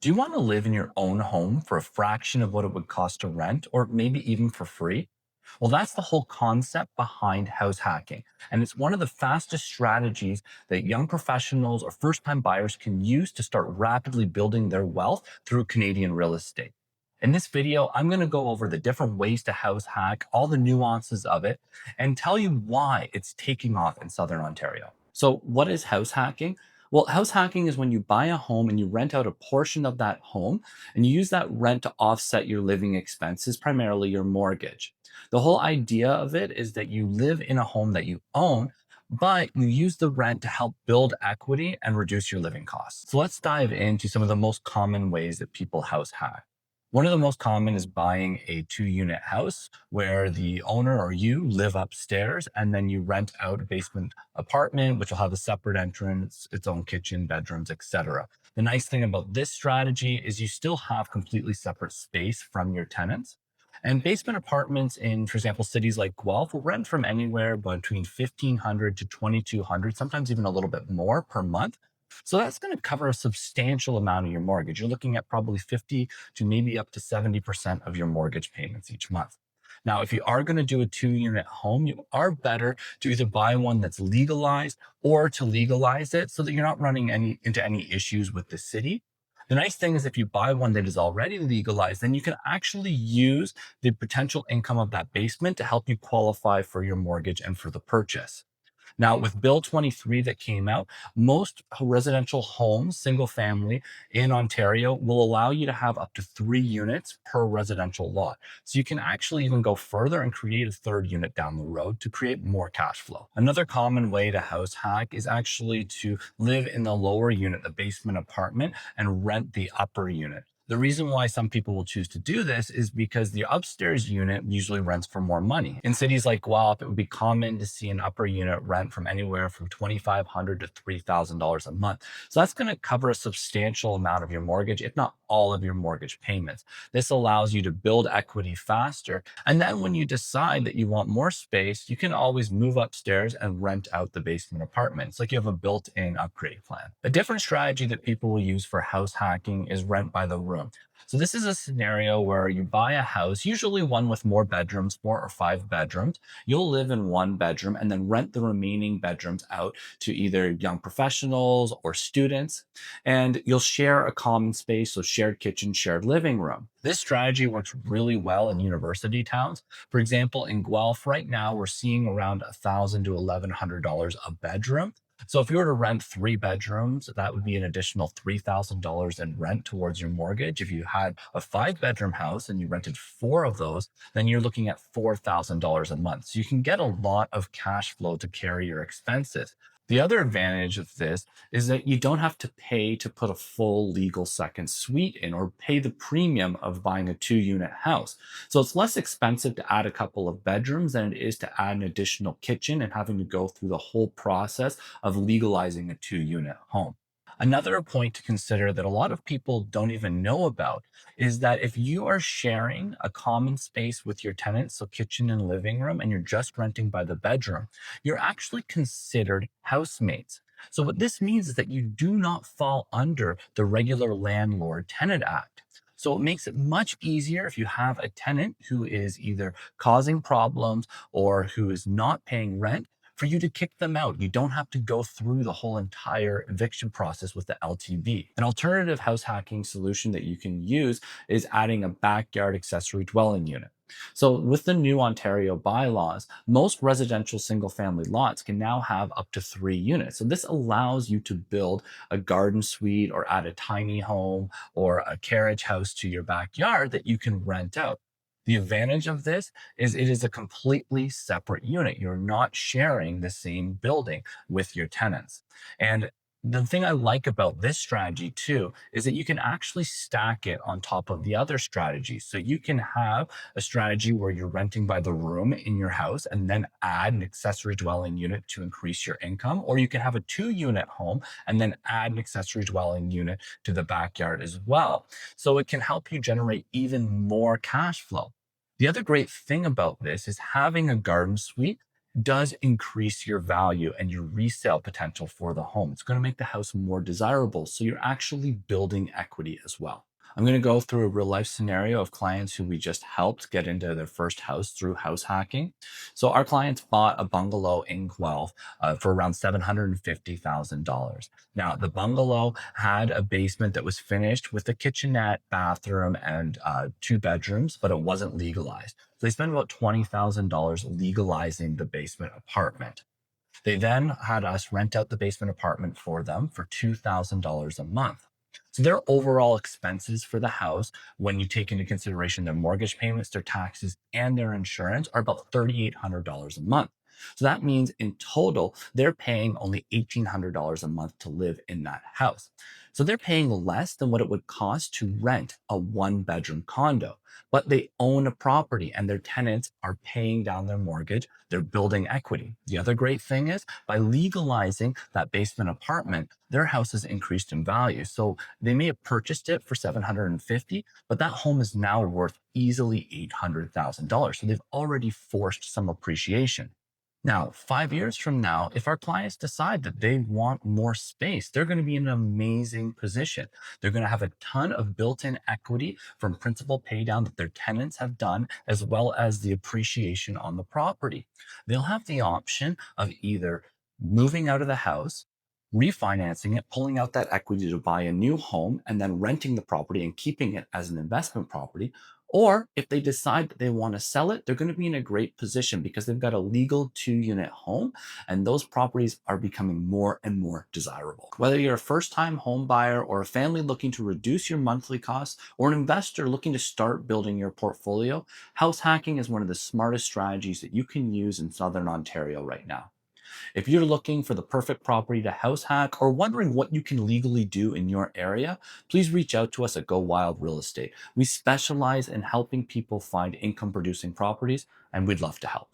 Do you want to live in your own home for a fraction of what it would cost to rent, or maybe even for free? Well, that's the whole concept behind house hacking. And it's one of the fastest strategies that young professionals or first time buyers can use to start rapidly building their wealth through Canadian real estate. In this video, I'm going to go over the different ways to house hack, all the nuances of it, and tell you why it's taking off in Southern Ontario. So, what is house hacking? Well, house hacking is when you buy a home and you rent out a portion of that home and you use that rent to offset your living expenses, primarily your mortgage. The whole idea of it is that you live in a home that you own, but you use the rent to help build equity and reduce your living costs. So let's dive into some of the most common ways that people house hack. One of the most common is buying a 2 unit house where the owner or you live upstairs and then you rent out a basement apartment, which will have a separate entrance, its own kitchen, bedrooms, etc. The nice thing about this strategy is you still have completely separate space from your tenants. And basement apartments in, for example, cities like Guelph will rent from anywhere between 1,500 to 2,200, sometimes even a little bit more per month. So that's going to cover a substantial amount of your mortgage. You're looking at probably 50 to maybe up to 70% of your mortgage payments each month. Now, if you are going to do a 2 unit home, you are better to either buy one that's legalized or to legalize it so that you're not running into any issues with the city. The nice thing is if you buy one that is already legalized, then you can actually use the potential income of that basement to help you qualify for your mortgage and for the purchase. Now, with Bill 23 that came out, most residential homes, single family in Ontario, will allow you to have up to 3 units per residential lot. So you can actually even go further and create a third unit down the road to create more cash flow. Another common way to house hack is actually to live in the lower unit, the basement apartment, and rent the upper unit. The reason why some people will choose to do this is because the upstairs unit usually rents for more money. In cities like Guelph, it would be common to see an upper unit rent from anywhere from $2,500 to $3,000 a month. So that's going to cover a substantial amount of your mortgage, if not all of your mortgage payments. This allows you to build equity faster. And then when you decide that you want more space, you can always move upstairs and rent out the basement apartment. It's like you have a built-in upgrade plan. A different strategy that people will use for house hacking is rent by the room. So this is a scenario where you buy a house, usually one with more bedrooms, 4 or 5 bedrooms. You'll live in one bedroom and then rent the remaining bedrooms out to either young professionals or students. And you'll share a common space, so shared kitchen, shared living room. This strategy works really well in university towns. For example, in Guelph right now, we're seeing around $1,000 to $1,100 a bedroom. So if you were to rent 3 bedrooms, that would be an additional $3,000 in rent towards your mortgage. If you had a 5 bedroom house and you rented 4 of those, then you're looking at $4,000 a month. So you can get a lot of cash flow to carry your expenses. The other advantage of this is that you don't have to pay to put a full legal second suite in or pay the premium of buying a 2 unit house. So it's less expensive to add a couple of bedrooms than it is to add an additional kitchen and having to go through the whole process of legalizing a 2 unit home. Another point to consider that a lot of people don't even know about is that if you are sharing a common space with your tenants, so kitchen and living room, and you're just renting by the bedroom, you're actually considered housemates. So, what this means is that you do not fall under the regular landlord tenant act. So, it makes it much easier if you have a tenant who is either causing problems or who is not paying rent for you to kick them out. You don't have to go through the whole entire eviction process with the LTV. An alternative house hacking solution that you can use is adding a backyard accessory dwelling unit. So, with the new Ontario bylaws, most residential single family lots can now have up to 3 units. So, this allows you to build a garden suite or add a tiny home or a carriage house to your backyard that you can rent out. The advantage of this is it is a completely separate unit. You're not sharing the same building with your tenants. And the thing I like about this strategy too is that you can actually stack it on top of the other strategies. So you can have a strategy where you're renting by the room in your house and then add an accessory dwelling unit to increase your income, or you can have a 2 unit home and then add an accessory dwelling unit to the backyard as well. So it can help you generate even more cash flow. The other great thing about this is having a garden suite does increase your value and your resale potential for the home. It's going to make the house more desirable. So you're actually building equity as well. I'm going to go through a real life scenario of clients who we just helped get into their first house through house hacking. So our clients bought a bungalow in Guelph for around $750,000. Now, the bungalow had a basement that was finished with a kitchenette, bathroom, and two bedrooms, but it wasn't legalized. So they spent about $20,000 legalizing the basement apartment. They then had us rent out the basement apartment for them for $2,000 a month. So their overall expenses for the house, when you take into consideration their mortgage payments, their taxes, and their insurance, are about $3,800 a month. So that means in total, they're paying only $1,800 a month to live in that house. So they're paying less than what it would cost to rent a one-bedroom condo, but they own a property and their tenants are paying down their mortgage. They're building equity. The other great thing is by legalizing that basement apartment, their house has increased in value. So they may have purchased it for 750, but that home is now worth easily $800,000. So they've already forced some appreciation. Now, 5 years from now, if our clients decide that they want more space, they're going to be in an amazing position. They're going to have a ton of built in equity from principal pay down that their tenants have done, as well as the appreciation on the property. They'll have the option of either moving out of the house, refinancing it, pulling out that equity to buy a new home, and then renting the property and keeping it as an investment property. Or if they decide that they want to sell it, they're going to be in a great position because they've got a legal 2 unit home and those properties are becoming more and more desirable. Whether you're a first time home buyer or a family looking to reduce your monthly costs or an investor looking to start building your portfolio, house hacking is one of the smartest strategies that you can use in Southern Ontario right now. If you're looking for the perfect property to house hack or wondering what you can legally do in your area, please reach out to us at Go Wild Real Estate. We specialize in helping people find income producing properties and we'd love to help.